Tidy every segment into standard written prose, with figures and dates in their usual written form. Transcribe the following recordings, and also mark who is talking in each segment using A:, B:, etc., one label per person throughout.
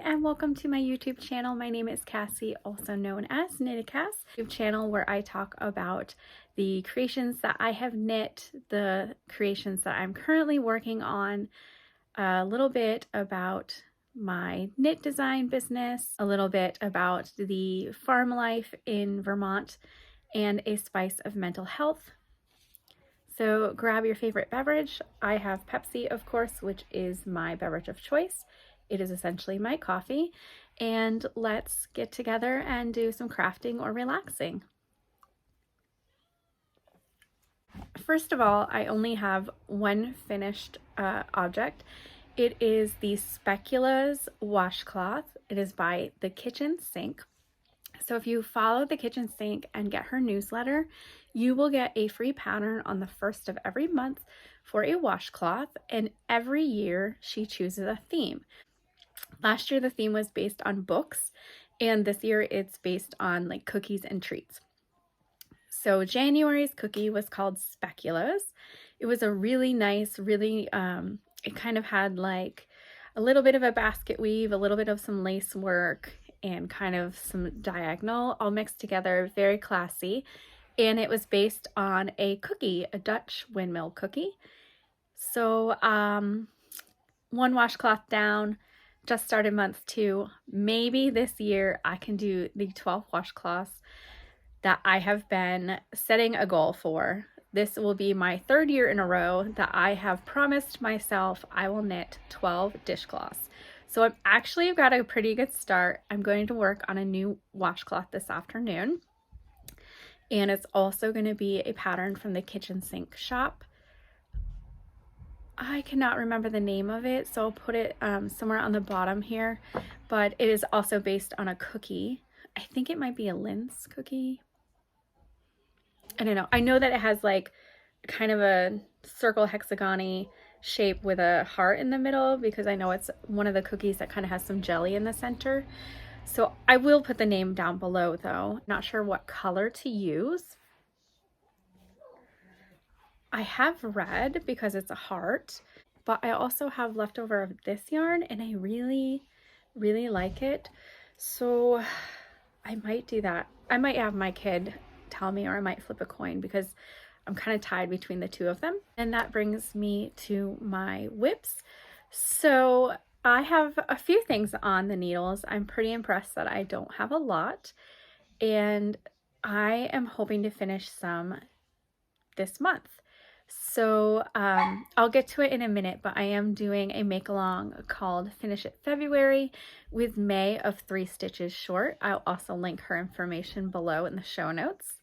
A: and welcome to my YouTube channel. My name is Cassie, also known as KnittaCass, YouTube channel where I talk about the creations that I have knit, the creations that I'm currently working on, a little bit about my knit design business, a little bit about the farm life in Vermont, and a spice of mental health. So grab your favorite beverage. I have Pepsi, of course, which is my beverage of choice. It is essentially my coffee, and let's get together and do some crafting or relaxing. First of all, I only have one finished object. It is the Speculas washcloth. It is by the Kitchen Sink. So if you follow the Kitchen Sink and get her newsletter, you will get a free pattern on the first of every month for a washcloth, and every year she chooses a theme. Last year the theme was based on books, and this year it's based on like cookies and treats. So January's cookie was called Speculos. It was a really nice, it kind of had like a little bit of a basket weave, a little bit of some lace work, and kind of some diagonal all mixed together, very classy. And it was based on a cookie, a Dutch windmill cookie. So one washcloth down, just started month 2. Maybe this year I can do the 12 washcloths that I have been setting a goal for. This will be my 3rd year in a row that I have promised myself I will knit 12 dishcloths. So I've got a pretty good start. I'm going to work on a new washcloth this afternoon. And it's also going to be a pattern from the Kitchen Sink shop. I cannot remember the name of it, so I'll put it somewhere on the bottom here. But it is also based on a cookie. I think it might be a Linz cookie. I don't know. I know that it has like kind of a circle hexagon-y shape with a heart in the middle, because I know it's one of the cookies that kind of has some jelly in the center. So I will put the name down below though. Not sure what color to use. I have red because it's a heart, but I also have leftover of this yarn and I really, really like it. So I might do that. I might have my kid tell me, or I might flip a coin, because I'm kind of tied between the two of them. And that brings me to my whips. So I have a few things on the needles. I'm pretty impressed that I don't have a lot, and I am hoping to finish some this month. So I'll get to it in a minute, but I am doing a make along called Finish It February with May of 3 stitches short. I'll also link her information below in the show notes.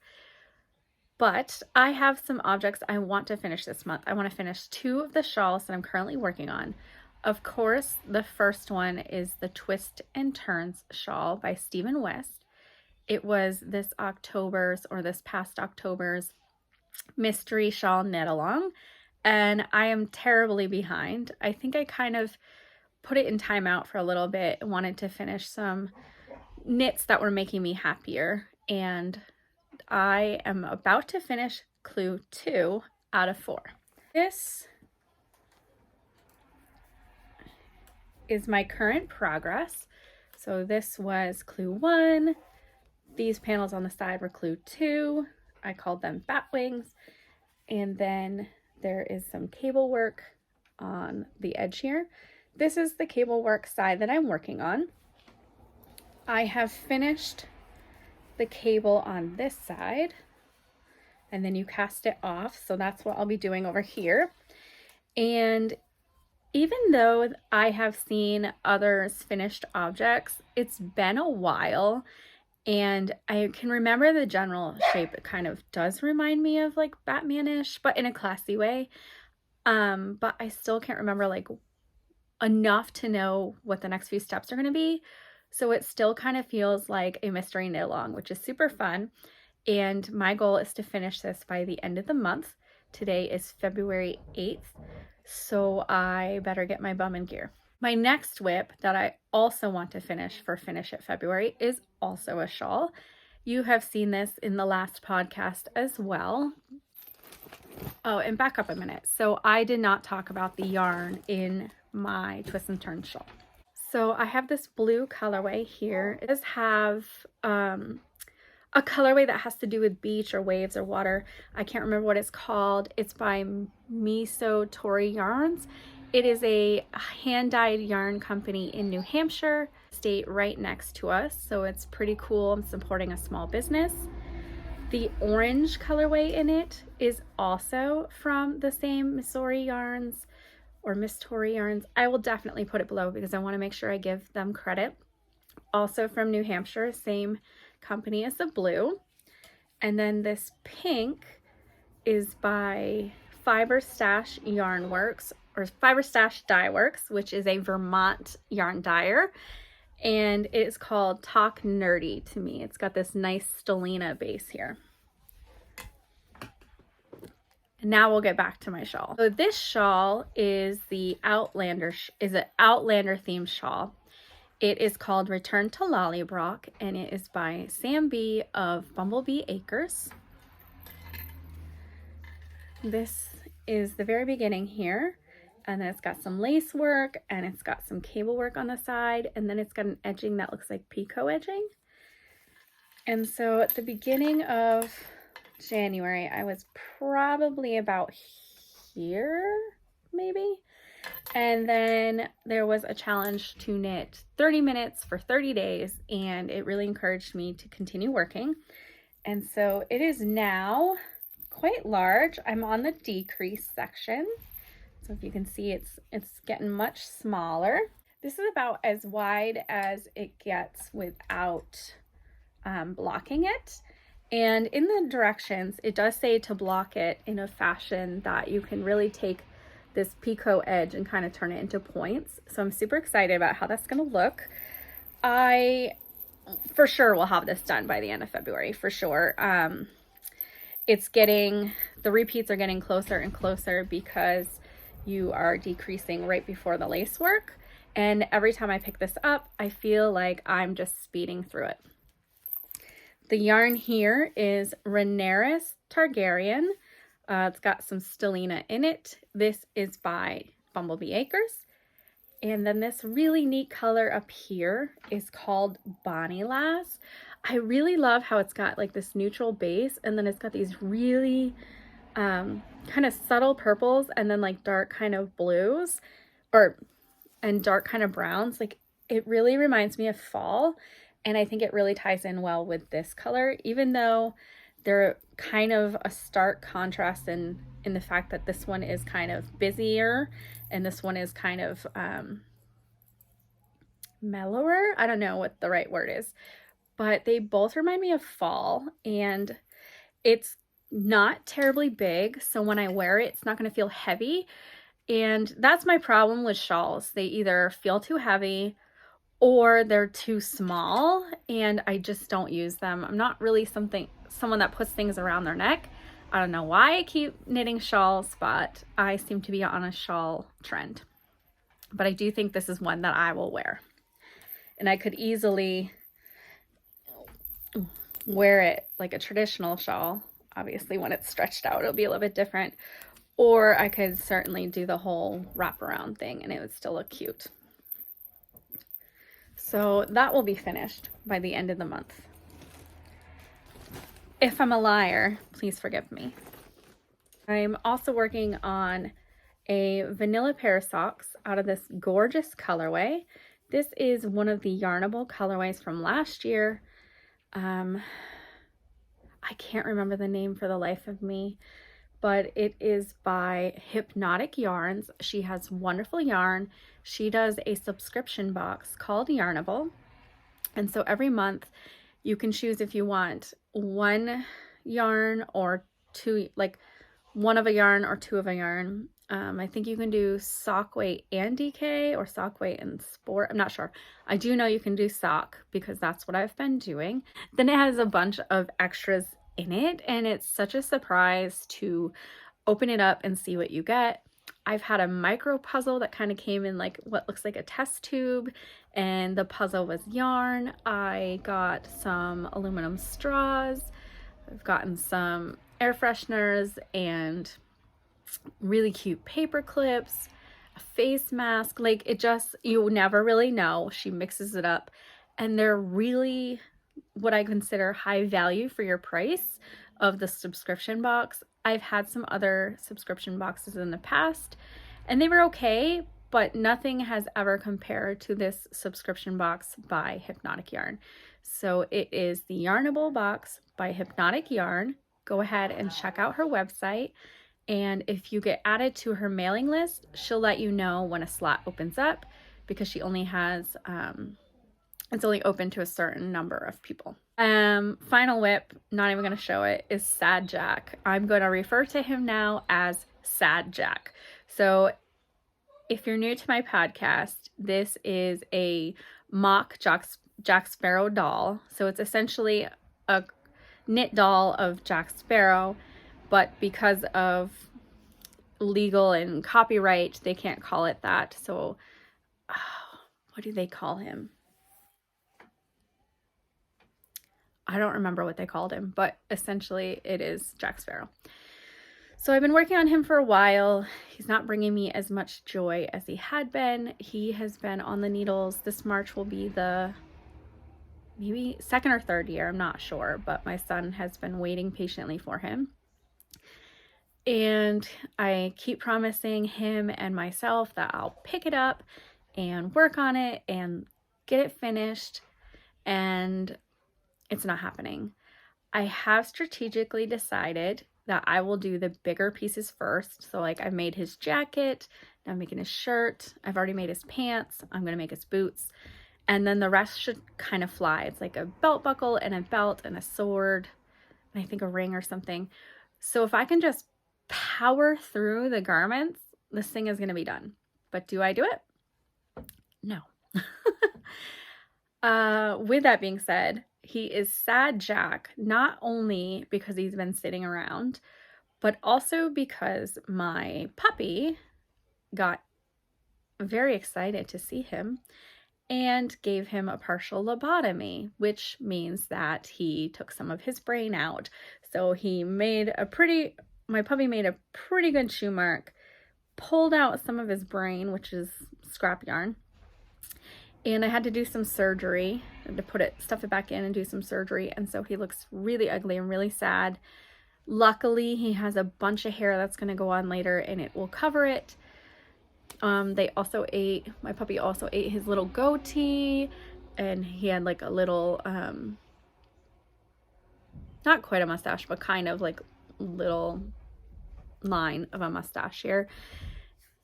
A: But I have some objects I want to finish this month. I want to finish 2 of the shawls that I'm currently working on. Of course, the first one is the Twist and Turns shawl by Stephen West. It was this past October's mystery shawl knit along, and I am terribly behind. I think I kind of put it in timeout for a little bit and wanted to finish some knits that were making me happier, and I am about to finish clue 2 out of 4. This is my current progress. So this was clue 1. These panels on the side were clue 2. I called them bat wings. And then there is some cable work on the edge here. This is the cable work side that I'm working on. I have finished the cable on this side, and then you cast it off. So that's what I'll be doing over here. And even though I have seen others' finished objects, it's been a while, and I can remember the general shape. It kind of does remind me of like Batman-ish, but in a classy way. But I still can't remember like enough to know what the next few steps are going to be. So it still kind of feels like a mystery knit along, which is super fun. And my goal is to finish this by the end of the month. Today is February 8th. So I better get my bum in gear. My next whip that I also want to finish for Finish It February is also a shawl. You have seen this in the last podcast as well. Oh, and back up a minute. So I did not talk about the yarn in my Twist and Turn shawl. So I have this blue colorway here. It does have a colorway that has to do with beach or waves or water. I can't remember what it's called. It's by Miso Tori Yarns. It is a hand-dyed yarn company in New Hampshire, state right next to us. So it's pretty cool. I'm supporting a small business. The orange colorway in it is also from the same Missouri Yarns or Miss Tori Yarns. I will definitely put it below because I want to make sure I give them credit. Also from New Hampshire, same company as the blue. And then this pink is by Fiber Stash Yarn Works or Fiber Stash Dye Works, which is a Vermont yarn dyer. And it is called Talk Nerdy to me. It's got this nice stellina base here. And now we'll get back to my shawl. So this shawl is the Outlander, is an Outlander themed shawl. It is called Return to Lollybrock, and it is by Sam B of Bumblebee Acres. This is the very beginning here, and then it's got some lace work, and it's got some cable work on the side, and then it's got an edging that looks like picot edging. And so at the beginning of January, I was probably about here, maybe. And then there was a challenge to knit 30 minutes for 30 days, and it really encouraged me to continue working. And so it is now quite large. I'm on the decrease section. So if you can see, it's getting much smaller. This is about as wide as it gets without blocking it. And in the directions, it does say to block it in a fashion that you can really take this picot edge and kind of turn it into points. So I'm super excited about how that's going to look. I for sure will have this done by the end of February, for sure. The repeats are getting closer and closer because you are decreasing right before the lace work. And every time I pick this up, I feel like I'm just speeding through it. The yarn here is Rhaenyra's Targaryen. It's got some stellina in it. This is by Bumblebee Acres. And then this really neat color up here is called Bonnie Lass. I really love how it's got like this neutral base, and then it's got these really kind of subtle purples, and then like dark kind of blues and dark kind of browns. Like, it really reminds me of fall, and I think it really ties in well with this color, even though they're kind of a stark contrast in the fact that this one is kind of busier and this one is kind of mellower. I don't know what the right word is, but they both remind me of fall, and it's not terribly big, so when I wear it, it's not going to feel heavy. And that's my problem with shawls. They either feel too heavy or they're too small, and I just don't use them. I'm not really someone that puts things around their neck. I don't know why I keep knitting shawls, but I seem to be on a shawl trend. But I do think this is one that I will wear. And I could easily wear it like a traditional shawl. Obviously, when it's stretched out, it'll be a little bit different. Or I could certainly do the whole wraparound thing and it would still look cute. So that will be finished by the end of the month. If I'm a liar, please forgive me. I'm also working on a vanilla pair of socks out of this gorgeous colorway. This is one of the yarnable colorways from last year. I can't remember the name for the life of me, but it is by Hypnotic Yarns. She has wonderful yarn. She does a subscription box called Yarnable. And so every month you can choose if you want one yarn or two, like one of a yarn or two of a yarn. I think you can do sock weight and DK or sock weight and sport. I'm not sure. I do know you can do sock because that's what I've been doing. Then it has a bunch of extras in it, and it's such a surprise to open it up and see what you get. I've had a micro puzzle that kind of came in like what looks like a test tube, and the puzzle was yarn. I got some aluminum straws. I've gotten some air fresheners and really cute paper clips, a face mask. Like, it just, you never really know. She mixes it up, and they're really what I consider high value for your price of the subscription box. I've had some other subscription boxes in the past, and they were okay, but nothing has ever compared to this subscription box by Hypnotic Yarn. So it is the Yarnable box by Hypnotic Yarn. Go ahead and check out her website. And if you get added to her mailing list, she'll let you know when a slot opens up, because she only has, it's only open to a certain number of people. Final whip, not even going to show it, is Sad Jack. I'm going to refer to him now as Sad Jack. So if you're new to my podcast, this is a mock Jack Sparrow doll. So it's essentially a knit doll of Jack Sparrow, but because of legal and copyright, they can't call it that. So what do they call him? I don't remember what they called him, but essentially it is Jack Sparrow. So I've been working on him for a while. He's not bringing me as much joy as he had been. He has been on the needles. This March will be the maybe second or third year, I'm not sure, but my son has been waiting patiently for him. And I keep promising him and myself that I'll pick it up and work on it and get it finished, and it's not happening. I have strategically decided that I will do the bigger pieces first. So like, I've made his jacket, now I'm making his shirt, I've already made his pants, I'm gonna make his boots, and then the rest should kind of fly. It's like a belt buckle and a belt and a sword, and I think a ring or something. So if I can just power through the garments, this thing is gonna be done. But do I do it? No. With that being said, he is Sad Jack, not only because he's been sitting around, but also because my puppy got very excited to see him and gave him a partial lobotomy, which means that he took some of his brain out. So he made my puppy made a pretty good shoe mark, pulled out some of his brain, which is scrap yarn, and I had to do some surgery to stuff it back in and do some surgery. And so he looks really ugly and really sad. Luckily, he has a bunch of hair that's going to go on later and it will cover it. My puppy also ate his little goatee, and he had like a little, not quite a mustache, but kind of like little line of a mustache here.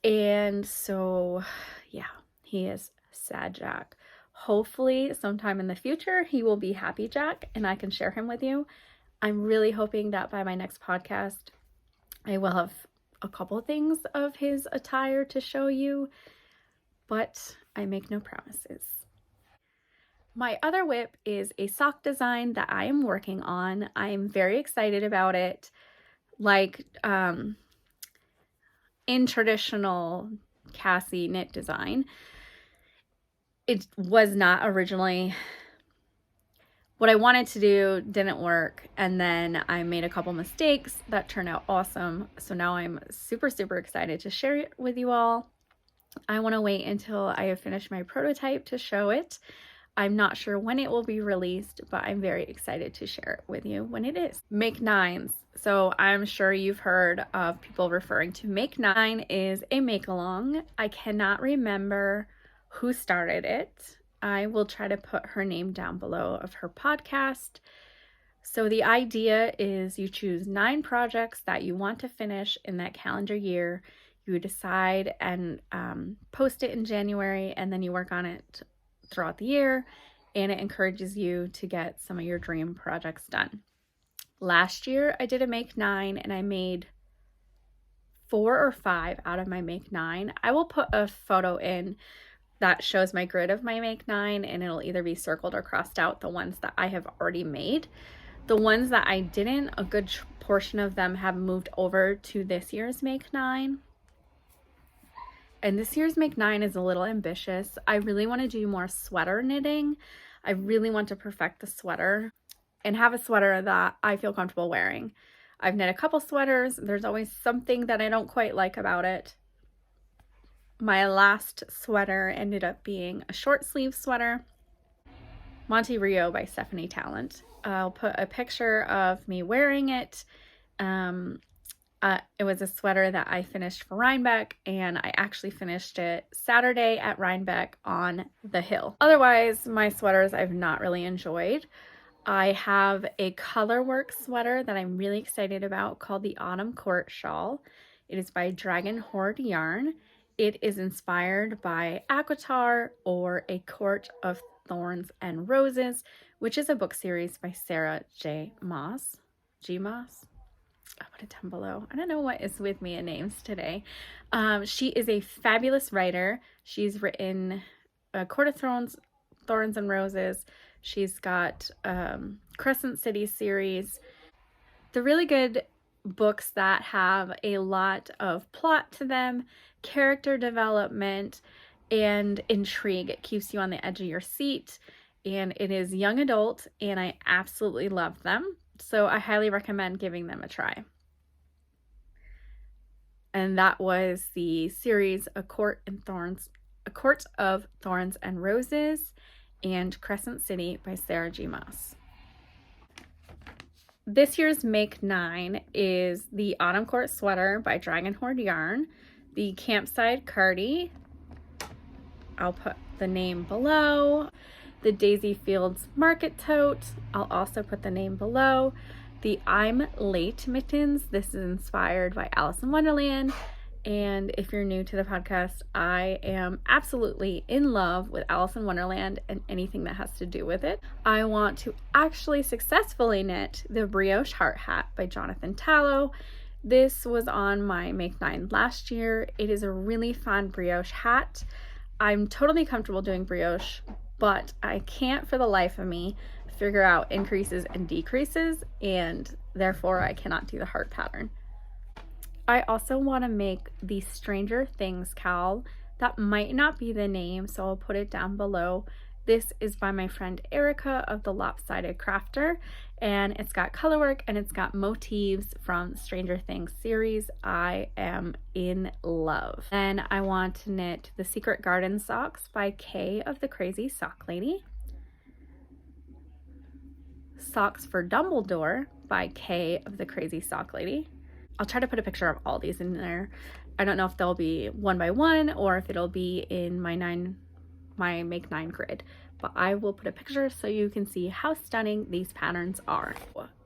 A: And so, yeah, he is Sad Jack. Hopefully sometime in the future he will be Happy Jack and I can share him with you. I'm really hoping that by my next podcast I will have a couple things of his attire to show you, but I make no promises. My other whip is a sock design that I am working on. I am very excited about it. Like in traditional Cassie knit design, it was not originally what I wanted to do, didn't work, and then I made a couple mistakes that turned out awesome. So now I'm super, super excited to share it with you all. I want to wait until I have finished my prototype to show it. I'm not sure when it will be released, but I'm very excited to share it with you when it is. Make Nines. So I'm sure you've heard of people referring to Make Nine is a make-along. I cannot remember who started it. I will try to put her name down below of her podcast. So the idea is you choose 9 projects that you want to finish in that calendar year. You decide and post it in January, and then you work on it throughout the year, and it encourages you to get some of your dream projects done. Last year I did a Make 9 and I made 4 or 5 out of my Make 9. I will put a photo in that shows my grid of my Make 9, and it'll either be circled or crossed out the ones that I have already made. The ones that I didn't, a good portion of them have moved over to this year's Make 9. And this year's Make 9 is a little ambitious. I really want to do more sweater knitting. I really want to perfect the sweater and have a sweater that I feel comfortable wearing. I've knit a couple sweaters. There's always something that I don't quite like about it. My last sweater ended up being a short sleeve sweater, Monte Rio by Stephanie Talent. I'll put a picture of me wearing it. It was a sweater that I finished for Rhinebeck, and I actually finished it Saturday at Rhinebeck on the hill. Otherwise, my sweaters I've not really enjoyed. I have a colorwork sweater that I'm really excited about called the Autumn Court Shawl. It is by Dragon Horde Yarn. It is inspired by Aquatar or A Court of Thorns and Roses, which is a book series by Sarah J. Maas. G. Maas? I'll put it down below. I don't know what is with me in names today. She is a fabulous writer. She's written A Court of Thorns and Roses. She's got Crescent City series. The really good books that have a lot of plot to them, character development, and intrigue. It keeps you on the edge of your seat, and it is young adult, and I absolutely love them. So I highly recommend giving them a try. And that was the series A Court of Thorns and Roses and Crescent City by Sarah J. Maas. This year's Make 9 is the Autumn Court Sweater by Dragon Horde Yarn, the Campside Cardi, I'll put the name below, the Daisy Fields Market Tote, I'll also put the name below, the I'm Late Mittens. This is inspired by Alice in Wonderland. And if you're new to the podcast, I am absolutely in love with Alice in Wonderland and anything that has to do with it. I want to actually successfully knit the Brioche Heart Hat by Jonathan Tallow. This was on my Make 9 last year. It is a really fun brioche hat. I'm totally comfortable doing brioche, but I can't for the life of me figure out increases and decreases, and therefore I cannot do the heart pattern. I also want to make the Stranger Things cowl. That might not be the name, so I'll put it down below. This is by my friend Erica of the Lopsided Crafter, and it's got colorwork and it's got motifs from Stranger Things series. I am in love. Then I want to knit the Secret Garden socks by Kay of the Crazy Sock Lady. Socks for Dumbledore by Kay of the Crazy Sock Lady. I'll try to put a picture of all these in there. I don't know if they'll be one by one or if it'll be in my Make 9 grid, but I will put a picture so you can see how stunning these patterns are.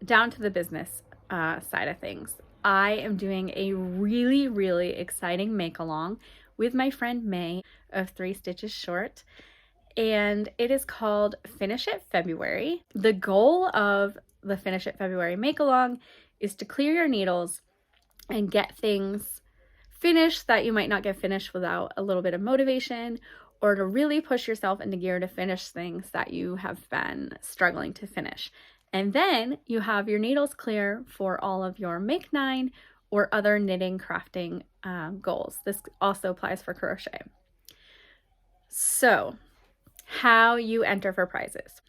A: Down to the business side of things. I am doing a really, really exciting make along with my friend May of 3 Stitches Short, and it is called Finish It February. The goal of the Finish It February make along is to clear your needles and get things finished that you might not get finished without a little bit of motivation, or to really push yourself into gear to finish things that you have been struggling to finish. And then you have your needles clear for all of your Make 9 or other knitting, crafting goals. This also applies for crochet. So, how you enter for prizes.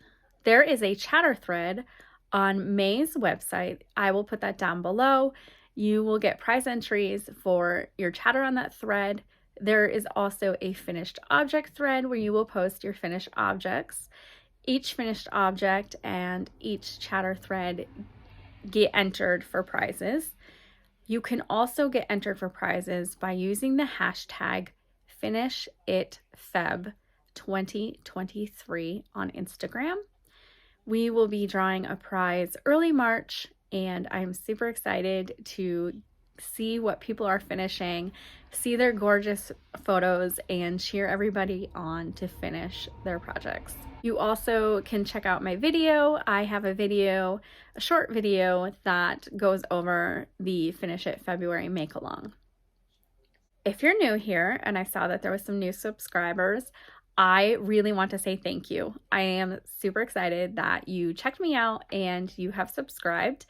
A: There is a chatter thread on May's website. I will put that down below. You will get prize entries for your chatter on that thread. There is also a finished object thread where you will post your finished objects. Each finished object and each chatter thread get entered for prizes. You can also get entered for prizes by using the hashtag FinishItFeb2023 on Instagram. We will be drawing a prize early March, and I'm super excited to see what people are finishing, see their gorgeous photos, and cheer everybody on to finish their projects. You also can check out my video. I have a short video that goes over the Finish It February make along. If you're new here, and I saw that there was some new subscribers, I really want to say thank you. I am super excited that you checked me out and you have subscribed.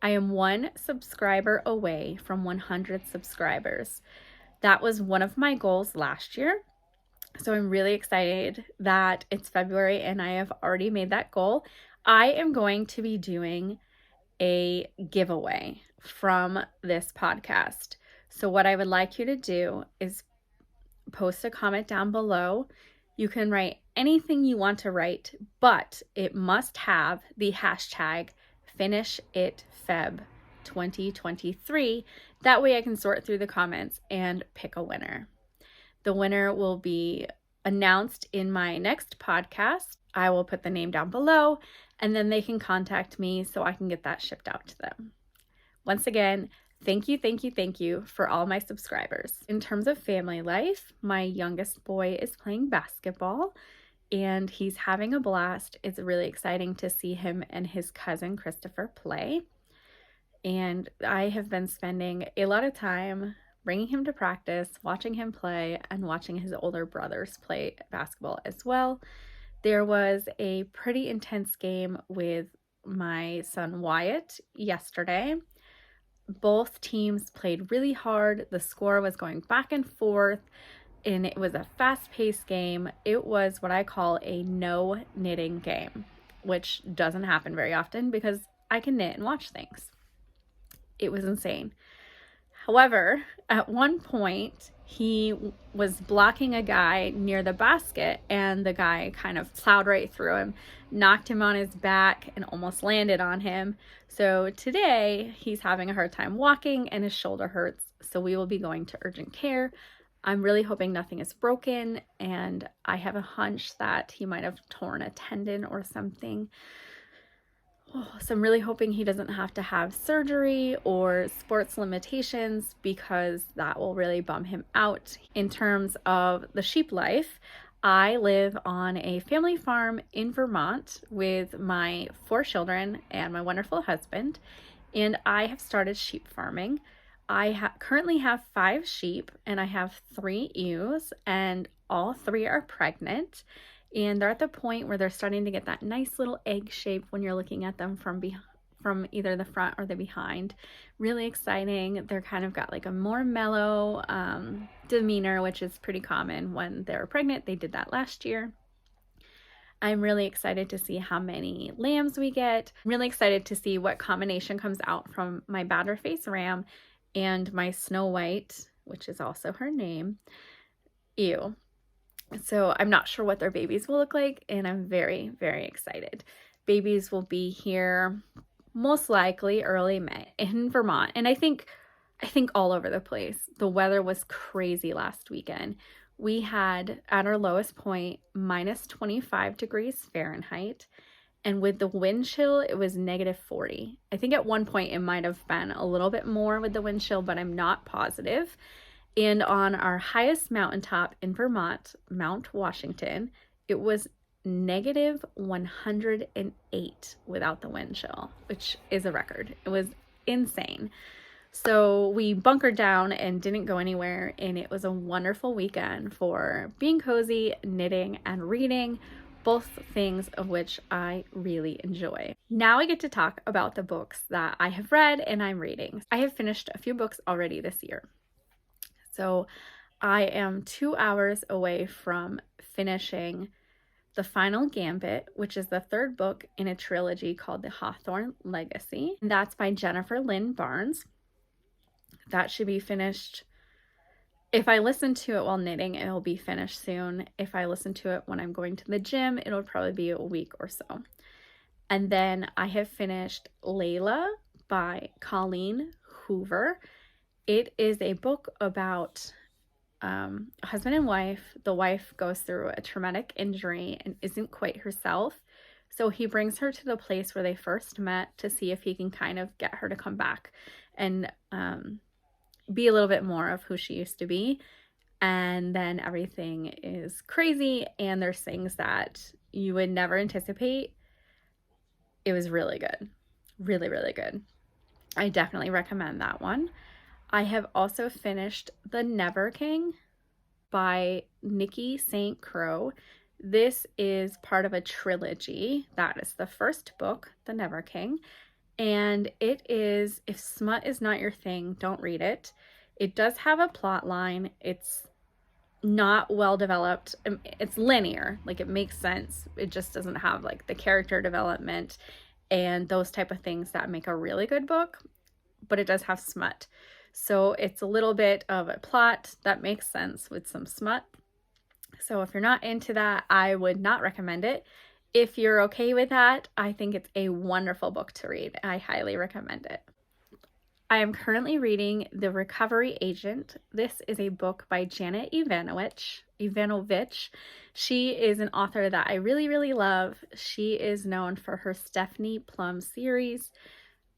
A: I am 1 subscriber away from 100 subscribers. That was one of my goals last year. So I'm really excited that it's February and I have already made that goal. I am going to be doing a giveaway from this podcast. So what I would like you to do is post a comment down below. You can write anything you want to write, but it must have the hashtag FinishItFeb2023. That way I can sort through the comments and pick a winner. The winner will be announced in my next podcast. I will put the name down below, and then they can contact me so I can get that shipped out to them. Once again, thank you for all my subscribers. In terms of family life, my youngest boy is playing basketball and he's having a blast. It's really exciting to see him and his cousin Christopher play. And I have been spending a lot of time bringing him to practice, watching him play, and watching his older brothers play basketball as well. There was a pretty intense game with my son Wyatt yesterday. Both teams played really hard. The score was going back and forth, and it was a fast-paced game. It was what I call a no knitting game, which doesn't happen very often because I can knit and watch things. It was insane. However, at one point, he was blocking a guy near the basket, and the guy kind of plowed right through him, knocked him on his back, and almost landed on him. So today, he's having a hard time walking, and his shoulder hurts, so we will be going to urgent care. I'm really hoping nothing is broken, and I have a hunch that he might have torn a tendon or something. So I'm really hoping he doesn't have to have surgery or sports limitations, because that will really bum him out. In terms of the sheep life, I live on a family farm in Vermont with my 4 children and my wonderful husband, and I have started sheep farming. I currently have 5 sheep, and I have 3 ewes, and all 3 are pregnant. And they're at the point where they're starting to get that nice little egg shape when you're looking at them from either the front or the behind. Really exciting. They're kind of got like a more mellow demeanor, which is pretty common when they're pregnant. They did that last year. I'm really excited to see how many lambs we get. I'm really excited to see what combination comes out from my Batterface ram and my Snow White, which is also her name, ewe. So I'm not sure what their babies will look like, and I'm very, very excited. Babies will be here most likely early May in Vermont, and I think all over the place. The weather was crazy last weekend. We had, at our lowest point, minus 25 degrees Fahrenheit, and with the wind chill, it was negative 40. I think at one point it might have been a little bit more with the wind chill, but I'm not positive. And on our highest mountaintop in Vermont, Mount Washington, it was negative 108 without the wind chill, which is a record. It was insane. So we bunkered down and didn't go anywhere, and it was a wonderful weekend for being cozy, knitting, and reading, both things of which I really enjoy. Now I get to talk about the books that I have read and I'm reading. I have finished a few books already this year. So I am 2 hours away from finishing the final Gambit, which is the 3rd book in a trilogy called The Hawthorne Legacy. And that's by Jennifer Lynn Barnes. That should be finished. If I listen to it while knitting, it'll be finished soon. If I listen to it when I'm going to the gym, it'll probably be a week or so. And then I have finished Layla by Colleen Hoover. It is a book about a husband and wife. The wife goes through a traumatic injury and isn't quite herself. So he brings her to the place where they first met to see if he can kind of get her to come back and be a little bit more of who she used to be. And then everything is crazy, and there's things that you would never anticipate. It was really good. Really, really good. I definitely recommend that one. I have also finished The Never King by Nikki St. Crowe. This is part of a trilogy. That is the first book, The Never King. And it is, if smut is not your thing, don't read it. It does have a plot line. It's not well developed. It's linear, like it makes sense. It just doesn't have like the character development and those type of things that make a really good book, but it does have smut. So it's a little bit of a plot that makes sense with some smut. So if you're not into that, I would not recommend it. If you're okay with that, I think it's a wonderful book to read. I highly recommend it. I am currently reading The Recovery Agent. This is a book by Janet Evonovich. She is an author that I really, really love. She is known for her Stephanie Plum series,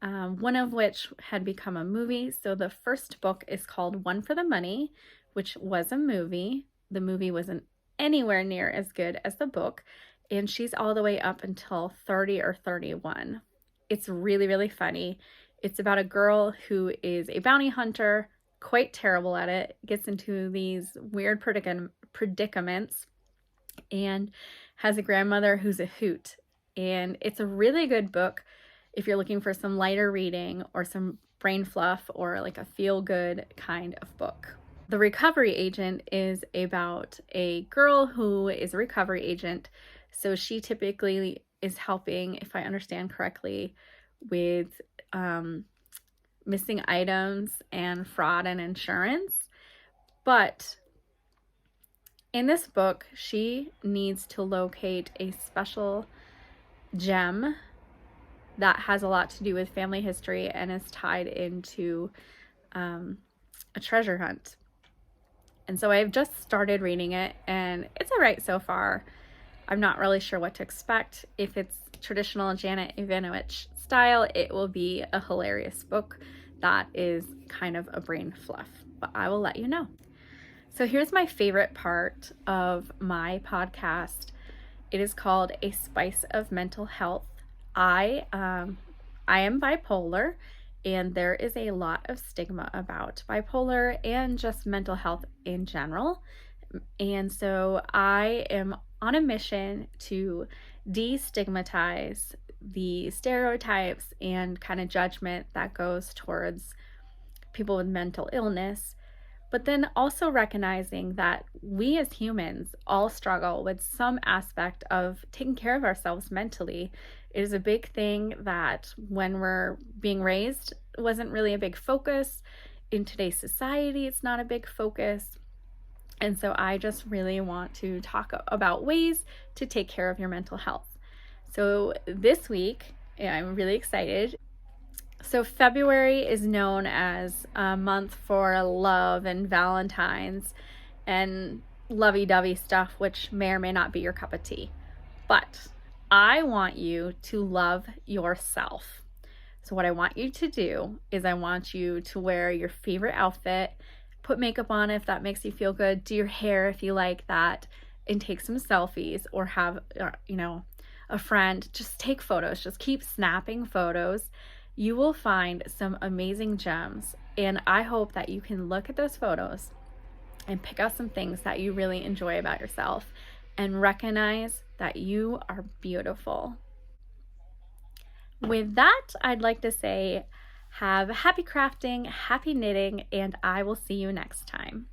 A: one of which had become a movie. So the first book is called One for the Money, which was a movie. The movie wasn't anywhere near as good as the book, and she's all the way up until 30 or 31. It's really, really funny. It's about a girl who is a bounty hunter, quite terrible at it, gets into these weird predicaments, and has a grandmother who's a hoot. And it's a really good book if you're looking for some lighter reading or some brain fluff or like a feel-good kind of book. The Recovery Agent is about a girl who is a recovery agent. So she typically is helping, if I understand correctly, with missing items and fraud and insurance. But in this book, she needs to locate a special gem that has a lot to do with family history and is tied into a treasure hunt. And so I've just started reading it, and it's all right so far. I'm not really sure what to expect. If it's traditional Janet Evonovich style, it will be a hilarious book that is kind of a brain fluff, but I will let you know. So here's my favorite part of my podcast. It is called A Spice of Mental Health. I am bipolar, and there is a lot of stigma about bipolar and just mental health in general. And so I am on a mission to destigmatize the stereotypes and kind of judgment that goes towards people with mental illness, but then also recognizing that we as humans all struggle with some aspect of taking care of ourselves mentally. It is a big thing that when we're being raised wasn't really a big focus. In today's society, it's not a big focus. And so I just really want to talk about ways to take care of your mental health. So this week, I'm really excited. So February is known as a month for love and Valentine's and lovey-dovey stuff, which may or may not be your cup of tea. But I want you to love yourself. So what I want you to do is I want you to wear your favorite outfit, put makeup on if that makes you feel good, do your hair if you like that, and take some selfies, or have, a friend just take photos. Just keep snapping photos. You will find some amazing gems, and I hope that you can look at those photos and pick out some things that you really enjoy about yourself and recognize that you are beautiful. With that, I'd like to say have happy crafting, happy knitting, and I will see you next time.